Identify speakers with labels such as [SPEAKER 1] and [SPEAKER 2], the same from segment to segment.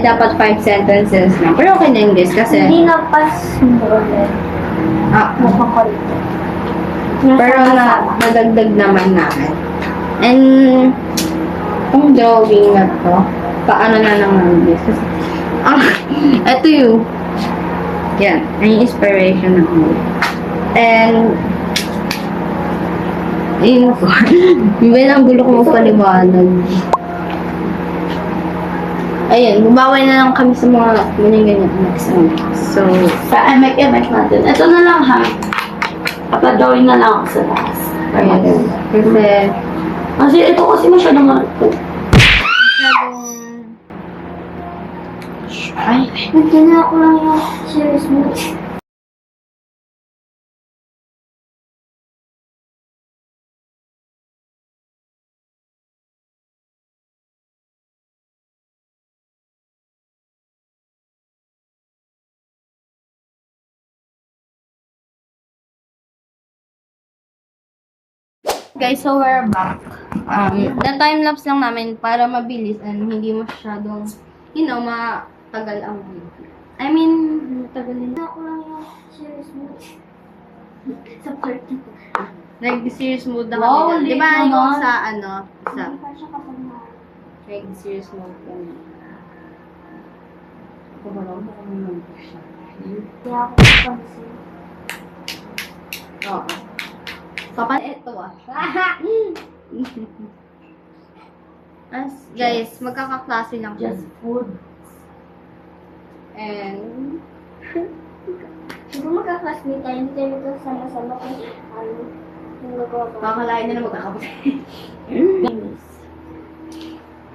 [SPEAKER 1] dapat 5 sentences lang. Pero okay na English kasi...
[SPEAKER 2] Hindi na pas mo ulit. Mukhang ko rin.
[SPEAKER 1] Pero nadagdag naman namin. And... Itong drawing na to, paano na naman English? Kasi... ito yung... Yan. Ang inspiration ng movie. And... Ayun po. May lang gulo ko magpaliwanag. Ayun, bumaway na lang kami sa mga ganyan-ganyan next time. So,
[SPEAKER 2] Sa MX natin. Ito na lang ha. Papadawin na lang ako sa last.
[SPEAKER 1] ayun.
[SPEAKER 2] Kasi ito kasi masyadong
[SPEAKER 1] Masyadong... Ay,
[SPEAKER 2] Nagkina ko lang yung series mo.
[SPEAKER 1] guys, so we're back. Na-timelapse lang namin para mabilis and hindi masyadong, you know, matagal ang video. I mean, matagal din.
[SPEAKER 2] Nagkina ko lang yung series mo. Sa 30.
[SPEAKER 1] Nag-serious mode na
[SPEAKER 2] Wow,
[SPEAKER 1] kami. Di
[SPEAKER 2] late
[SPEAKER 1] ba yung
[SPEAKER 2] naman.
[SPEAKER 1] sa ano, sa
[SPEAKER 2] Hindi pa siya kapag na.
[SPEAKER 1] nag-serious mode kami. Ako ba lang? Ako naman po siya.
[SPEAKER 2] Hindi ako kapansin.
[SPEAKER 1] Oo. Kapan ito ah. As, guys, magkakaklase lang
[SPEAKER 2] Just food.
[SPEAKER 1] And,
[SPEAKER 2] Siguro magkaklasmate tayo. Hindi tayo ito sama-sama kung ano. Yung nagawa ko.
[SPEAKER 1] kakalain na na magkakapatid.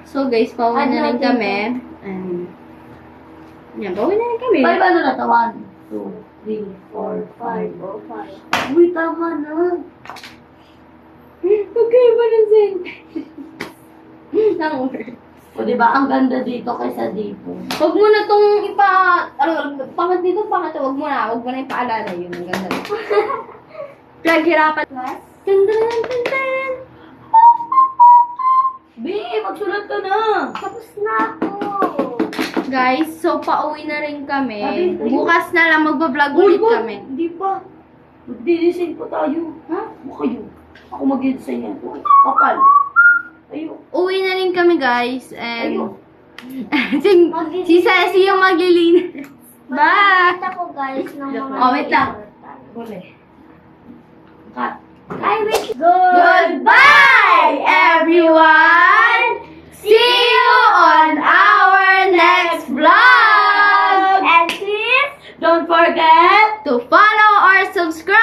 [SPEAKER 1] So guys, pauwi na rin kami. And, yan, pauwi na rin kami.
[SPEAKER 2] 5 ano na ito? 1, 2, 3, 4, 5.
[SPEAKER 1] Oh, 5.
[SPEAKER 2] Uy, tama na.
[SPEAKER 1] Okay ba na Zen? Nang word.
[SPEAKER 2] O diba, ang ganda dito kaysa dito.
[SPEAKER 1] Huwag mo na itong pangat dito, pangat. Huwag mo na ipaalala yun. Ang ganda. Paghirapan.
[SPEAKER 2] Plus?
[SPEAKER 1] Tandan.
[SPEAKER 2] Bi, magsulat ka na. Tapos na ako.
[SPEAKER 1] Guys, so pauwi na rin kami.
[SPEAKER 2] Sabi,
[SPEAKER 1] Bukas na lang magbablog ulit kami.
[SPEAKER 2] Hindi pa. Magdi-design pa tayo. Ha? Mo kayo. Ako mag-design yan. Kapal. Ayo.
[SPEAKER 1] Uwi na rin kami guys.
[SPEAKER 2] Ayo.
[SPEAKER 1] And si Ceci yung maglilinis. Bye!
[SPEAKER 2] Nakita ko guys ng mga...
[SPEAKER 1] Oh, wait lang.
[SPEAKER 2] Bule. Cut. I wish
[SPEAKER 1] Goodbye, everyone! See you on our next vlog!
[SPEAKER 2] And please, don't forget
[SPEAKER 1] To follow or subscribe!